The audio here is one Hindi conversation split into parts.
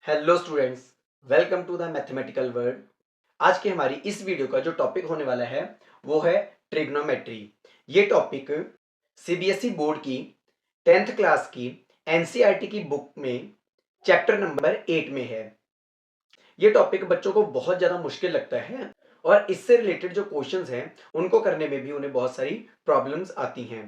Hello students, welcome to the mathematical world. आज की हमारी इस वीडियो का जो टॉपिक होने वाला है वो है ट्रिग्नोमेट्री। ये टॉपिक सीबीएसई बोर्ड की 10th क्लास की एनसीईआरटी की बुक में चैप्टर नंबर 8 में है। ये टॉपिक बच्चों को बहुत ज़्यादा मुश्किल लगता है और इससे रिलेटेड जो क्वेश्चंस हैं उनको करने में भी उन्हें बहुत सारी प्रॉब्लम्स आती हैं।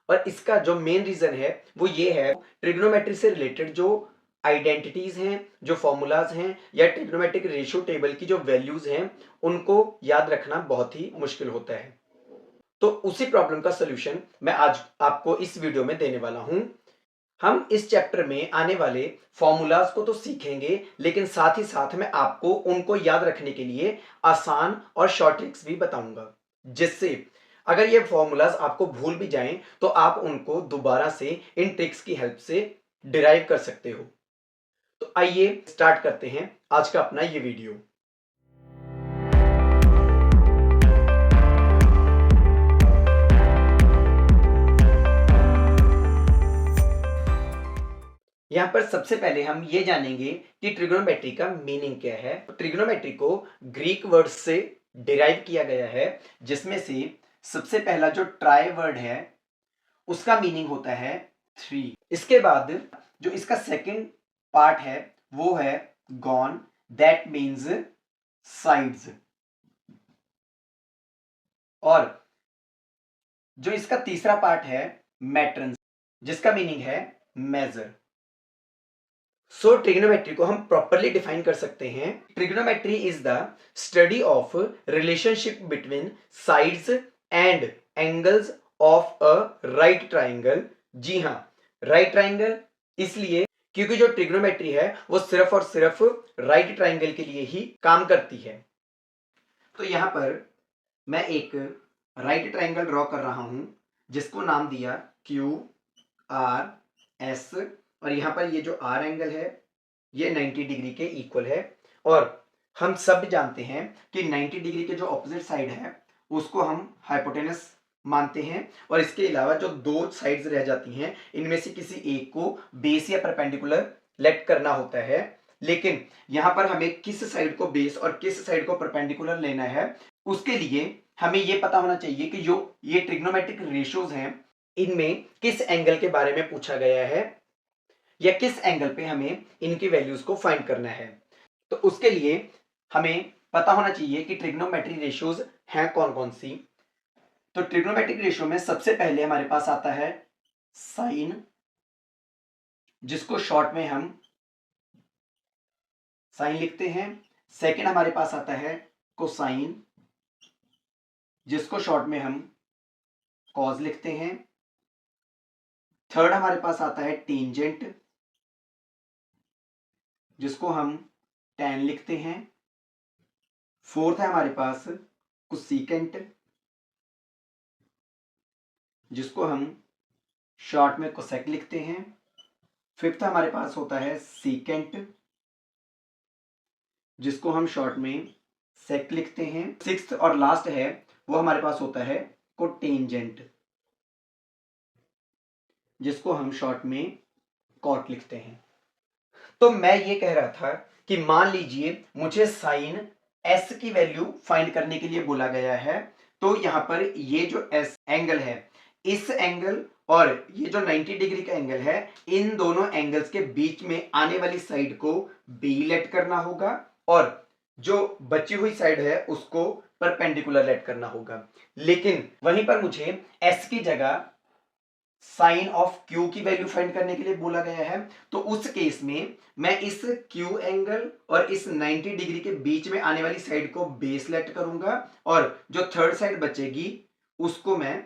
और इसका जो मेन रीजन है वो ये है, ट्रिग्नोमेट्री से रिलेटेड जो आइडेंटिटीज हैं, जो फॉर्मूलाज हैं या ट्रिग्नोमेट्रिक रेशियो टेबल की जो वैल्यूज हैं उनको याद रखना बहुत ही मुश्किल होता है। तो उसी प्रॉब्लम का सोल्यूशन मैं आज आपको इस वीडियो में देने वाला हूं। हम इस चैप्टर में आने वाले फॉर्मूलाज को तो सीखेंगे, लेकिन साथ ही साथ मैं आपको उनको याद रखने के लिए आसान और शॉर्ट ट्रिक्स भी बताऊंगा, जिससे अगर ये फॉर्मूलाज आपको भूल भी जाएं तो आप उनको दोबारा से इन ट्रिक्स की हेल्प से डिराइव कर सकते हो। तो आइए स्टार्ट करते हैं आज का अपना ये वीडियो। यहां पर सबसे पहले हम ये जानेंगे कि ट्रिग्नोमेट्री का मीनिंग क्या है। ट्रिग्नोमेट्री को ग्रीक वर्ड से डिराइव किया गया है, जिसमें से सबसे पहला जो ट्राई वर्ड है उसका मीनिंग होता है 3। इसके बाद जो इसका सेकंड पार्ट है वो है गॉन, दैट मीन्स साइड्स। और जो इसका तीसरा पार्ट है मैट्रन, जिसका मीनिंग है मेजर। सो ट्रिग्नोमेट्री को हम प्रॉपरली डिफाइन कर सकते हैं। Trigonometry is the study of relationship between sides and angles of a right triangle. जी हाँ, राइट ट्राइंगल इसलिए क्योंकि जो ट्रिग्नोमेट्री है वो सिर्फ और सिर्फ राइट ट्राइंगल के लिए ही काम करती है। तो यहां पर मैं एक राइट ट्राइंगल ड्रॉ कर रहा हूं जिसको नाम दिया क्यू आर एस, और यहां पर ये जो आर एंगल है ये 90 डिग्री के इक्वल है। और हम सब जानते हैं कि 90 डिग्री के जो ऑपोजिट साइड है उसको हम हाइपोटेनस मानते हैं, और इसके अलावा जो दो साइड्स रह जाती हैं इनमें से किसी एक को बेस या परपेंडिकुलर लेट करना होता है। लेकिन यहां पर हमें किस साइड को बेस और किस साइड को परपेंडिकुलर लेना है, उसके लिए हमें यह पता होना चाहिए कि जो ये ट्रिग्नोमेट्रिक रेशियोज हैं इनमें किस एंगल के बारे में पूछा गया है या किस एंगल पे हमें इनकी वैल्यूज को फाइंड करना है। तो उसके लिए हमें पता होना चाहिए कि ट्रिग्नोमेट्री रेशियोज हैं कौन कौन सी। तो ट्रिग्नोमेट्रिक रेशियो में सबसे पहले हमारे पास आता है साइन, जिसको शॉर्ट में हम साइन लिखते हैं। सेकंड हमारे पास आता है कोसाइन, जिसको शॉर्ट में हम कॉज लिखते हैं। थर्ड हमारे पास आता है टेंजेंट, जिसको हम tan लिखते हैं। फोर्थ है हमारे पास कोसेकेंट, जिसको हम शॉर्ट में कोसेक लिखते हैं। फिफ्थ हमारे पास होता है सीकेंट, जिसको हम शॉर्ट में सेक लिखते हैं। सिक्स्थ और लास्ट है वो हमारे पास होता है कोटेंजेंट, जिसको हम शॉर्ट में कॉट लिखते हैं। तो मैं ये कह रहा था कि मान लीजिए मुझे साइन एस की वैल्यू फाइंड करने के लिए बोला गया है। तो यहां पर ये जो एस एंगल है, इस एंगल और ये जो 90 डिग्री का एंगल है, इन दोनों एंगल्स के बीच में आने वाली साइड को बी लेट करना होगा और जो बची हुई साइड है उसको परपेंडिकुलर लेट करना होगा। लेकिन वहीं पर मुझे एस की जगह साइन ऑफ क्यू की वैल्यू फाइंड करने के लिए बोला गया है। तो उस केस में मैं इस क्यू एंगल और इस 90 डिग्री के बीच में आने वाली साइड को बेस लेट करूंगा और जो थर्ड साइड बचेगी उसको मैं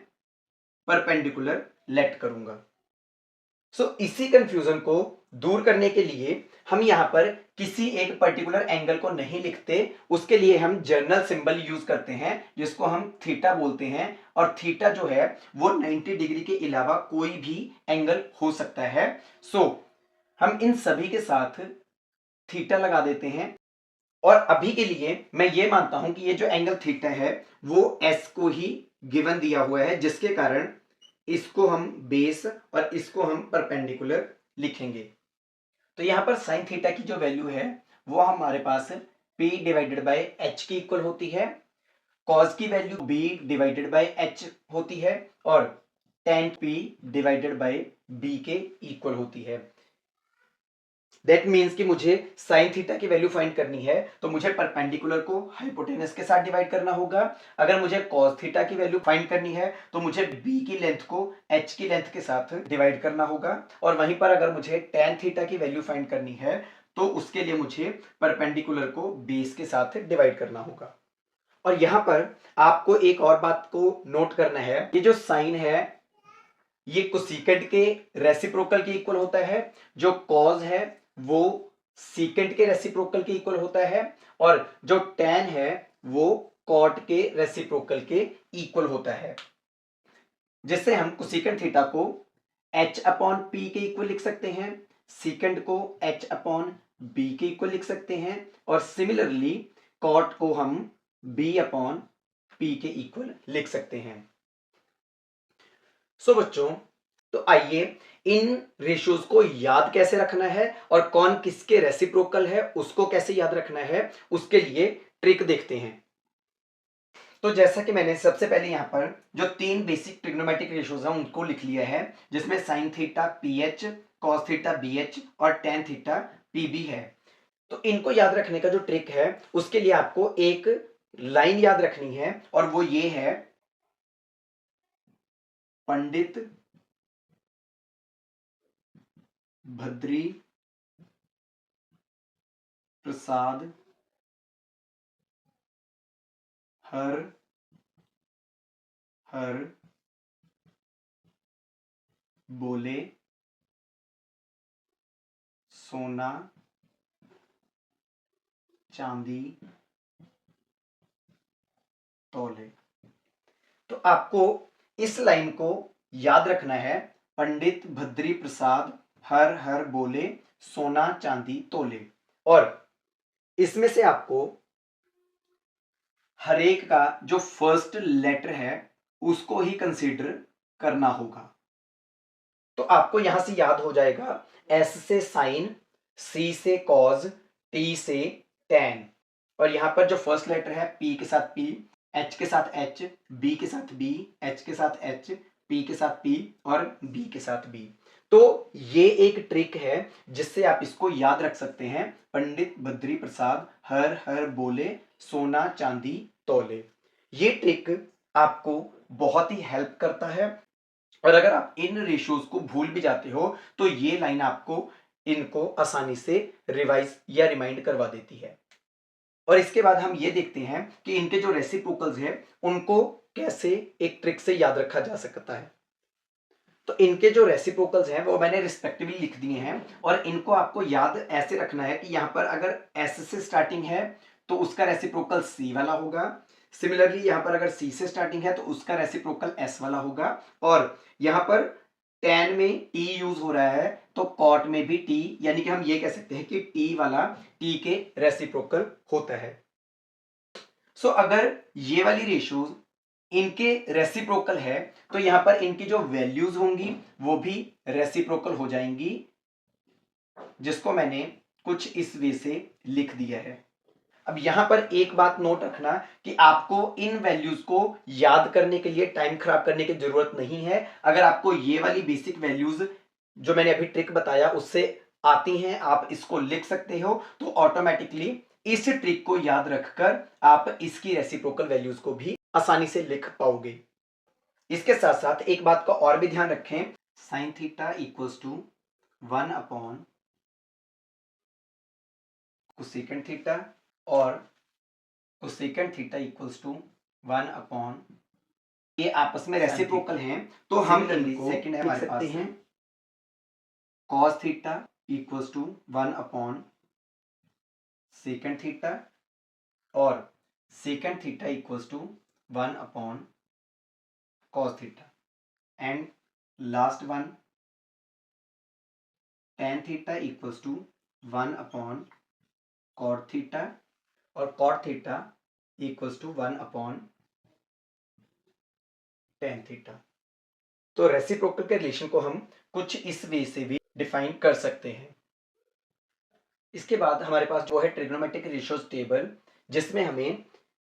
परपेंडिकुलर लेट करूंगा। इसी कंफ्यूजन को दूर करने के लिए हम यहां पर किसी एक पर्टिकुलर एंगल को नहीं लिखते, उसके लिए हम जर्नल सिंबल यूज करते हैं जिसको हम थीटा बोलते हैं। और थीटा जो है वो 90 डिग्री के अलावा कोई भी एंगल हो सकता है। हम इन सभी के साथ थीटा लगा देते हैं। और अभी के लिए मैं ये मानता हूं कि ये जो एंगल थीटा है वो एस को ही गिवन दिया हुआ है, जिसके कारण इसको हम बेस और इसको हम परपेंडिकुलर लिखेंगे। तो यहाँ पर साइन थीटा की जो वैल्यू है वो हमारे पास p डिवाइडेड बाय h की इक्वल होती है, कॉस की value b divided by h होती है और tan p divided by b के इक्वल होती है। दैट मीन्स कि मुझे साइन थीटा की वैल्यू फाइंड करनी है तो मुझे परपेंडिकुलर को हाइपोटेनस के साथ डिवाइड करना होगा। अगर मुझे कॉस थीटा की वैल्यू फाइंड करनी है तो मुझे b की लेंथ को h की लेंथ के साथ डिवाइड करना होगा। और वहीं पर अगर मुझे tan थीटा की वैल्यू फाइंड करनी है तो उसके लिए मुझे परपेंडिकुलर को बेस के साथ डिवाइड करना होगा। और यहां पर आपको एक और बात को नोट करना है, ये जो साइन है ये कोसेकेंट के रेसिप्रोकल के इक्वल होता है, जो कॉज है वो सीकेंट के रेसिप्रोकल के इक्वल होता है और जो tan है वो कॉट के रेसिप्रोकल के इक्वल होता है, जिससे हम कोसेकेंट थीटा को h अपॉन p के इक्वल लिख सकते हैं, सीकेंट को h अपॉन b के इक्वल लिख सकते हैं और सिमिलरली कॉट को हम b अपॉन p के इक्वल लिख सकते हैं। सो बच्चों, तो आइए इन रेशियोज को याद कैसे रखना है और कौन किसके रेसिप्रोकल है उसको कैसे याद रखना है उसके लिए ट्रिक देखते हैं। तो जैसा कि मैंने सबसे पहले यहां पर जो तीन बेसिक ट्रिग्नोमेट्रिक रेशियोज हैं उनको लिख लिया है, जिसमें sine theta PH, cos theta BH और टेन थीटा पीबी है। तो इनको याद रखने का जो ट्रिक है उसके लिए आपको एक लाइन याद रखनी है और वो ये है, पंडित भद्री प्रसाद हर हर बोले सोना चांदी तौले। तो आपको इस लाइन को याद रखना है, पंडित भद्री प्रसाद हर हर बोले सोना चांदी तोले। और इसमें से आपको हर एक का जो फर्स्ट लेटर है उसको ही कंसीडर करना होगा। तो आपको यहां से याद हो जाएगा, एस से साइन, सी से कॉज, टी से टेन और यहां पर जो फर्स्ट लेटर है पी के साथ पी, एच के साथ एच, बी के साथ बी, एच के साथ एच, पी के साथ पी और बी के साथ बी। तो ये एक ट्रिक है जिससे आप इसको याद रख सकते हैं, पंडित बद्री प्रसाद हर हर बोले सोना चांदी तौले। ये ट्रिक आपको बहुत ही हेल्प करता है और अगर आप इन रेशियोज को भूल भी जाते हो तो ये लाइन आपको इनको आसानी से रिवाइज या रिमाइंड करवा देती है। और इसके बाद हम ये देखते हैं कि इनके जो रेसिप्रोकल्स हैं उनको कैसे एक ट्रिक से याद रखा जा सकता है। तो इनके जो रेसिप्रोकल्स हैं वो मैंने रिस्पेक्टिवली लिख दिए हैं और इनको आपको याद ऐसे रखना है कि यहां पर अगर एस से स्टार्टिंग है तो उसका रेसिप्रोकल सी वाला होगा, सिमिलरली यहां पर अगर सी से स्टार्टिंग है तो उसका रेसिप्रोकल एस वाला होगा और यहां पर टेन में टी यूज हो रहा है तो कॉट में भी टी, यानी कि हम ये कह सकते हैं कि टी वाला टी के रेसिप्रोकल होता है। सो अगर ये वाली रेशियोज इनके रेसिप्रोकल है तो यहां पर इनकी जो वैल्यूज होंगी वो भी रेसिप्रोकल हो जाएंगी, जिसको मैंने कुछ इस वे से लिख दिया है। अब यहां पर एक बात नोट रखना कि आपको इन वैल्यूज को याद करने के लिए टाइम खराब करने की जरूरत नहीं है। अगर आपको ये वाली बेसिक वैल्यूज जो मैंने अभी ट्रिक बताया उससे आती हैं, आप इसको लिख सकते हो, तो ऑटोमेटिकली इस ट्रिक को याद रखकर आप इसकी रेसिप्रोकल वैल्यूज को भी आसानी से लिख पाओगे। इसके साथ साथ एक बात का और भी ध्यान रखें, sine theta equals to 1 upon cosecant theta और cosecant theta equals to 1 upon, ये आपस में रेसिप्रोकल हैं तो हम इनको सेकंड है हमारे पास हैं cos theta equals to 1 upon second theta और second theta equals to 1 upon cos theta and last one tan theta equals to 1 upon cot theta और cot theta equals to 1 upon tan theta. तो रेसिप्रोकल के रिलेशन को हम कुछ इस वे से भी डिफाइन कर सकते हैं। इसके बाद हमारे पास जो है ट्रिग्नोमेट्रिक रेशियोज टेबल, जिसमें हमें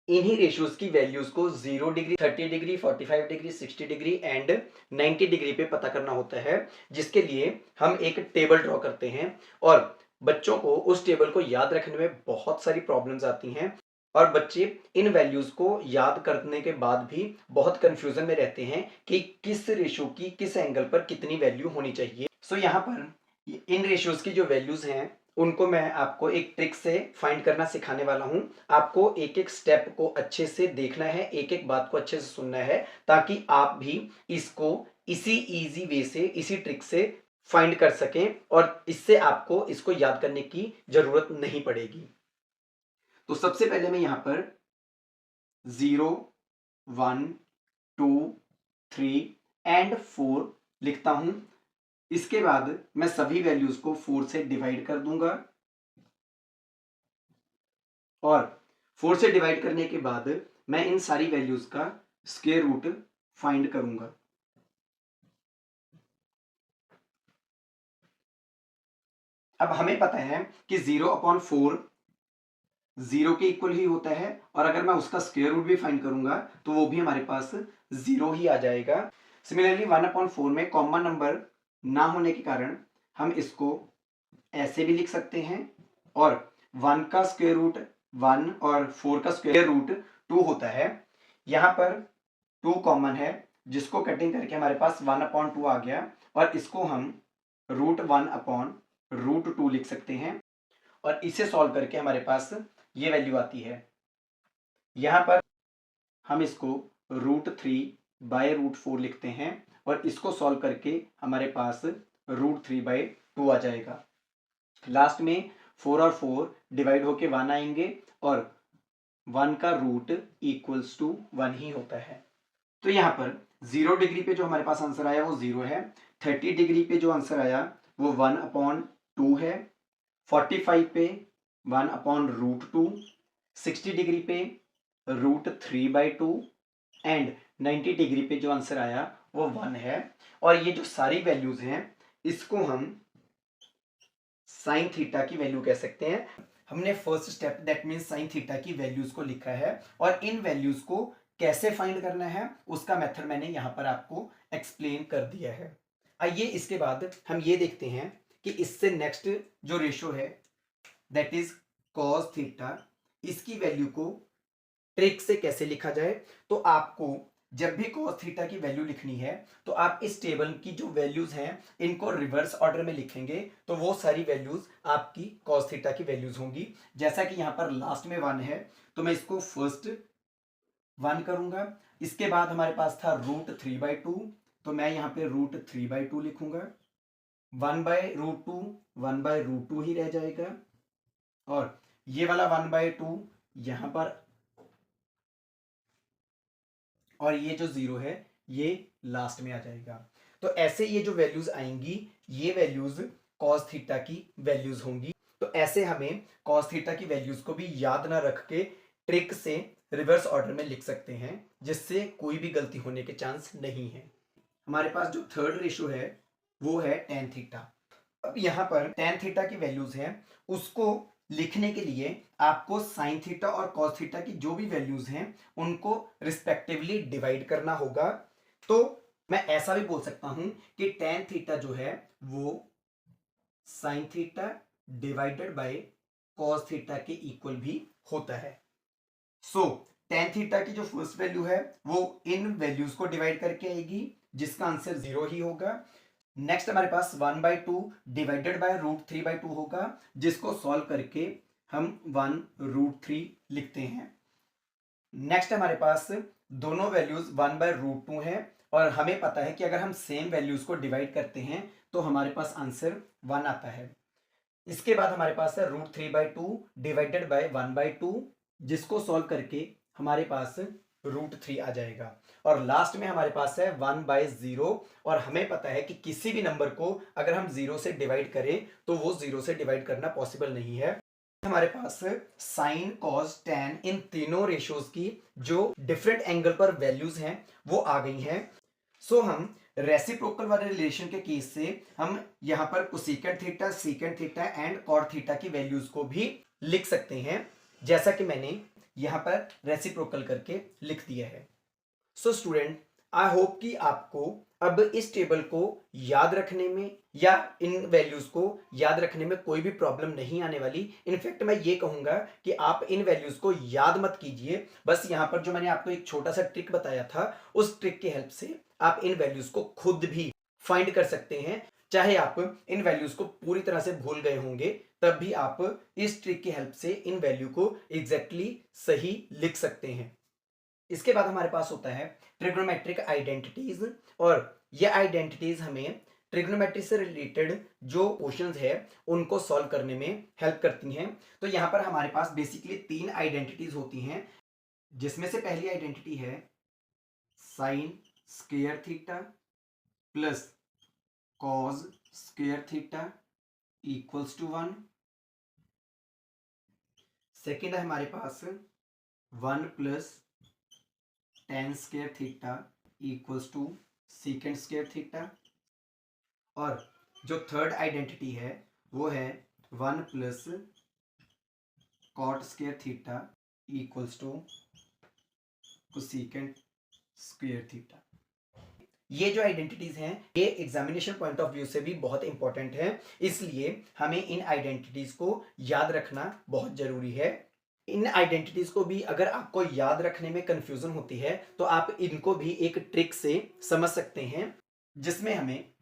इन्हीं रेशियोज की वैल्यूज को 0 degree, 30 degree, 45 degree, 60 degree and 90 degree पे पता करना होता है, जिसके लिए हम एक टेबल ड्रॉ करते हैं। और बच्चों को उस टेबल को याद रखने में बहुत सारी प्रॉब्लम्स आती हैं और बच्चे इन वैल्यूज को याद करने के बाद भी बहुत कंफ्यूजन में रहते हैं कि किस रेशियो की किस एंगल पर कितनी वैल्यू होनी चाहिए। सो यहाँ पर इन रेशियोज की जो वैल्यूज हैं उनको मैं आपको एक ट्रिक से फाइंड करना सिखाने वाला हूं। आपको एक एक स्टेप को अच्छे से देखना है, एक एक बात को अच्छे से सुनना है, ताकि आप भी इसको इसी इजी वे से, इसी ट्रिक से फाइंड कर सकें और इससे आपको इसको याद करने की जरूरत नहीं पड़ेगी। तो सबसे पहले मैं यहां पर 0, 1, 2, 3 एंड 4 लिखता हूं। इसके बाद मैं सभी वैल्यूज को 4 से डिवाइड कर दूंगा और 4 से डिवाइड करने के बाद मैं इन सारी वैल्यूज का स्क्वायर रूट फाइंड करूंगा। अब हमें पता है कि 0/4 0 के इक्वल ही होता है और अगर मैं उसका स्क्वायर रूट भी फाइंड करूंगा तो वो भी हमारे पास 0 ही आ जाएगा। सिमिलरली 1/4 में कॉमन नंबर ना होने के कारण हम इसको ऐसे भी लिख सकते हैं और 1 का स्क्वायर रूट 1 और 4 का स्क्वायर रूट 2 होता है। यहां पर 2 कॉमन है, जिसको कटिंग करके हमारे पास 1/2 आ गया और इसको हम √1/√2 लिख सकते हैं और इसे सॉल्व करके हमारे पास ये वैल्यू आती है। यहां पर हम इसको √3/√4 लिखते हैं और इसको सॉल्व करके हमारे पास √3/2 आ जाएगा। लास्ट में 4 और 4 डिवाइड होके 1 आएंगे और 1 का रूट इक्वल्स टू 1 ही होता है। तो यहाँ पर 0 डिग्री पे जो हमारे पास आंसर आया वो 0 है, 30 डिग्री पे जो आंसर आया वो 1/2 है, 45 पे 1/√2, 60 डिग्री पे √3/2 एंड 90 डिग्री पे जो आंसर आया वो 1 है। और ये जो सारी वैल्यूज हैं इसको हम साइन थीटा की वैल्यू कह सकते हैं। हमने first step that means sine theta की वैल्यूज को लिखा है और इन वैल्यूज को कैसे फाइंड करना है उसका मेथड मैंने यहां पर आपको एक्सप्लेन कर दिया है। आइए इसके बाद हम ये देखते हैं कि इससे नेक्स्ट जो रेशियो है दैट इज कॉस थीटा, इसकी वैल्यू को ट्रिक से कैसे लिखा जाए। तो आपको जब भी cos थीटा की वैल्यू लिखनी है तो आप इस टेबल की जो वैल्यूज हैं इनको रिवर्स ऑर्डर में लिखेंगे तो वो सारी वैल्यूज आपकी cos थीटा की वैल्यूज होंगी। जैसा कि यहां पर लास्ट में 1 है तो मैं इसको फर्स्ट 1 करूंगा। इसके बाद हमारे पास था √3/2 तो मैं यहां पे √3/2 लिखूंगा। 1/√2 1/√2 ही रह जाएगा और ये वाला 1/2 यहां पर और ये जो 0 है ये लास्ट में आ जाएगा। तो ऐसे ये जो वैल्यूज आएंगी ये वैल्यूज cos थीटा की वैल्यूज होंगी। तो ऐसे हमें cos थीटा की वैल्यूज को भी याद ना रख के ट्रिक से रिवर्स ऑर्डर में लिख सकते हैं, जिससे कोई भी गलती होने के चांस नहीं है। हमारे पास जो थर्ड रेशियो है वो है tan थीटा। अब यहां पर tan थीटा की वैल्यूज हैं उसको लिखने के लिए आपको साइन थीटा और कॉस थीटा की जो भी वैल्यूज हैं उनको रिस्पेक्टिवली डिवाइड करना होगा। तो मैं ऐसा भी बोल सकता हूं कि tan थीटा जो है वो sine theta divided by cos theta के इक्वल भी होता है। सो tan थीटा की जो फर्स्ट वैल्यू है वो इन वैल्यूज को डिवाइड करके आएगी जिसका आंसर 0 ही होगा। नेक्स्ट हमारे पास 1/2 डिवाइडेड बाय √3/2 होगा जिसको सॉल्व करके हम 1√3 लिखते हैं। नेक्स्ट हमारे पास दोनों वैल्यूज 1/√2 है और हमें पता है कि अगर हम सेम वैल्यूज को डिवाइड करते हैं तो हमारे पास आंसर 1 आता है। इसके बाद हमारे पास है √3/2 डिवाइडेड बाय 1/2 जिसको सॉल्व करके हमारे पास √3 आ जाएगा और लास्ट में हमारे पास है 1/0 और हमें पता है कि किसी भी नंबर को अगर हम 0 से डिवाइड करें तो वो 0 से डिवाइड करना पॉसिबल नहीं है। हमारे पास साइन कॉस tan इन तीनों रेशियोज की जो डिफरेंट एंगल पर वैल्यूज हैं वो आ गई हैं। सो हम रेसिप्रोकल वाले रिलेशन के केस से हम यहाँ पर cosecant theta, secant theta and cot theta की वैल्यूज को भी लिख सकते हैं, जैसा कि मैंने यहाँ पर रेसिप्रोकल करके लिख दिया है। सो स्टूडेंट, आई होप कि आपको अब इस टेबल को याद रखने में या इन वैल्यूज को याद रखने में कोई भी प्रॉब्लम नहीं आने वाली। इनफैक्ट मैं ये कहूंगा कि आप इन वैल्यूज को याद मत कीजिए, बस यहां पर जो मैंने आपको एक छोटा सा ट्रिक बताया था उस ट्रिक की हेल्प से आप इन वैल्यूज को खुद भी फाइंड कर सकते हैं। चाहे आप इन वैल्यूज को पूरी तरह से भूल गए होंगे, तब भी आप इस ट्रिक की हेल्प से इन वैल्यू को एग्जैक्टली सही लिख सकते हैं। इसके बाद हमारे पास होता है ट्रिग्नोमेट्रिक आइडेंटिटीज, और ये आइडेंटिटीज हमें ट्रिग्नोमेट्री से रिलेटेड जो क्वेश्चंस है उनको सॉल्व करने में हेल्प करती हैं। तो यहाँ पर हमारे पास बेसिकली 3 आइडेंटिटीज होती हैं, जिसमें से पहली आइडेंटिटी है sine square theta plus cos square theta equals to 1। Second है हमारे पास 1 plus tan square theta equals to second square theta. और जो थर्ड आइडेंटिटी है वो है 1 plus cot square theta equals to cosecant square theta. ये जो आइडेंटिटीज हैं ये एग्जामिनेशन पॉइंट ऑफ व्यू से भी बहुत इंपॉर्टेंट है, इसलिए हमें इन आइडेंटिटीज को याद रखना बहुत जरूरी है। इन आइडेंटिटीज को भी अगर आपको याद रखने में कंफ्यूजन होती है तो आप इनको भी एक ट्रिक से समझ सकते हैं, जिसमें हमें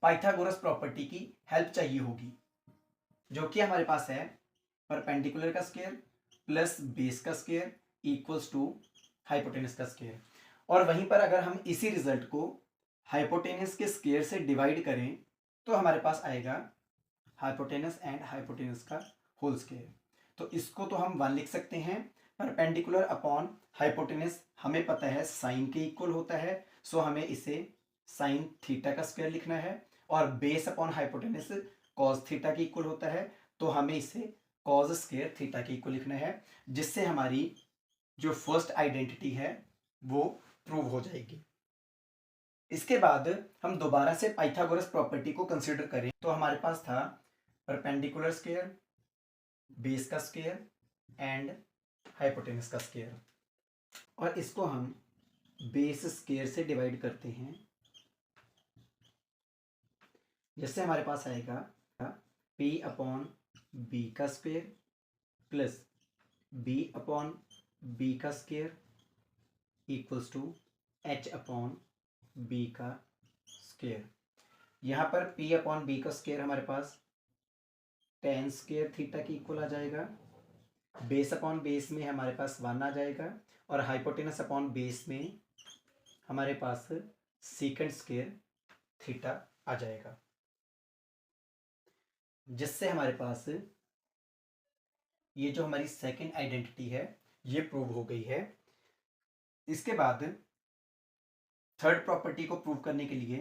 पाइथागोरस प्रॉपर्टी की हेल्प चाहिए होगी, जो कि हमारे पास है परपेंडिकुलर का स्क्वायर प्लस बेस का स्क्वायर इक्वल्स टू हाइपोटेनस का स्क्वायर। और वहीं पर अगर हम इसी रिजल्ट को हाइपोटेनस के स्क्वायर से डिवाइड करें तो हमारे पास आएगा हाइपोटेनस एंड हाइपोटेनस का होल स्क्वायर। तो इसको तो हम 1 लिख सकते हैं। परपेंडिकुलर अपॉन हाइपोटेनस हमें पता है साइन के इक्वल होता है, सो हमें इसे साइन थीटा का स्क्वायर लिखना है। और base upon hypotenuse cos theta के इक्वल होता है, तो हमें इसे कॉस स्क्वायर थीटा के इक्वल लिखना है, जिससे हमारी जो फर्स्ट आइडेंटिटी है वो प्रूव हो जाएगी। इसके बाद हम दोबारा से पाइथागोरस प्रॉपर्टी को कंसीडर करें तो हमारे पास था परपेंडिकुलर स्क्वायर, बेस का स्क्वायर एंड हाइपोटेनस का स्क्वायर, और इसको हम बेस स्क्वायर से डिवाइड करते हैं, जिससे हमारे पास आएगा p अपॉन बी का square plus b upon B का square equals to h upon B का स्क्वायर। यहाँ पर p अपॉन बी का स्क्वायर हमारे पास टेन स्क्वायर थीटा की इक्वल आ जाएगा, बेस अपॉन बेस में हमारे पास 1 आ जाएगा, और हाइपोटेनस अपॉन बेस में हमारे पास सेकेंड स्क्वायर थीटा आ जाएगा, जिससे हमारे पास ये जो हमारी सेकेंड आइडेंटिटी है ये प्रूव हो गई है। इसके बाद थर्ड प्रॉपर्टी को प्रूव करने के लिए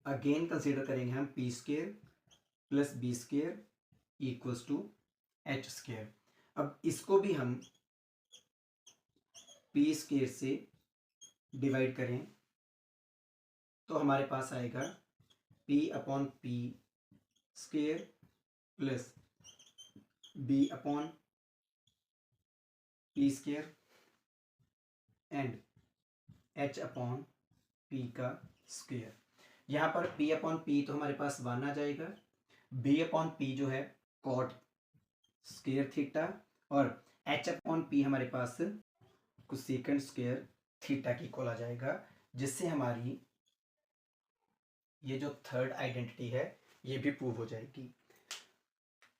अगेन कंसीडर करेंगे हम P square plus B square equals to H square. अब इसको भी हम पी स्क्वायर से डिवाइड करें तो हमारे पास आएगा p upon P square plus b upon P square and h upon p का स्क्वायर। यहाँ पर p अपॉन पी तो हमारे पास 1 आ जाएगा, b अपॉन पी जो है कॉट स्क्वायर थीटा, और h अपॉन पी हमारे पास कोसेकेंट स्क्वायर थीटा की इक्वल आ जाएगा, जिससे हमारी ये जो थर्ड आइडेंटिटी है ये भी प्रूव हो जाएगी।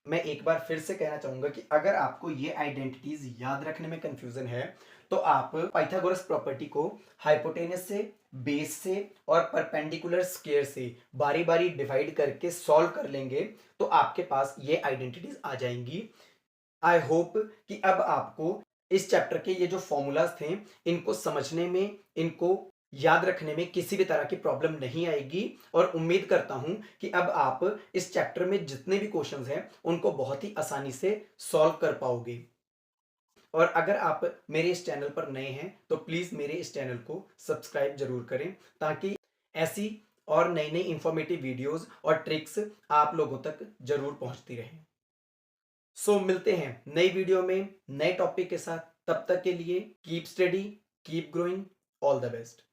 मैं एक बार फिर से कहना चाहूंगा कि अगर आपको ये आइडेंटिटीज याद रखने में कंफ्यूजन है तो आप पाइथागोरस प्रॉपर्टी को हाइपोटेनस से, बेस से और परपेंडिकुलर स्क्वायर से बारी बारी डिवाइड करके सॉल्व कर लेंगे तो आपके पास ये आइडेंटिटीज आ जाएंगी। आई होप कि अब आपको इस चैप्टर के ये जो फॉर्मूलाज थे इनको समझने में, इनको याद रखने में किसी भी तरह की प्रॉब्लम नहीं आएगी, और उम्मीद करता हूं कि अब आप इस चैप्टर में जितने भी क्वेश्चंस हैं उनको बहुत ही आसानी से सॉल्व कर पाओगे। और अगर आप मेरे इस चैनल पर नए हैं तो प्लीज़ मेरे इस चैनल को सब्सक्राइब जरूर करें, ताकि ऐसी और नई नई इंफॉर्मेटिव वीडियोस और ट्रिक्स आप लोगों तक जरूर पहुंचती रहें। सो मिलते हैं नई वीडियो में नए टॉपिक के साथ। तब तक के लिए keep study, keep growing, all the best.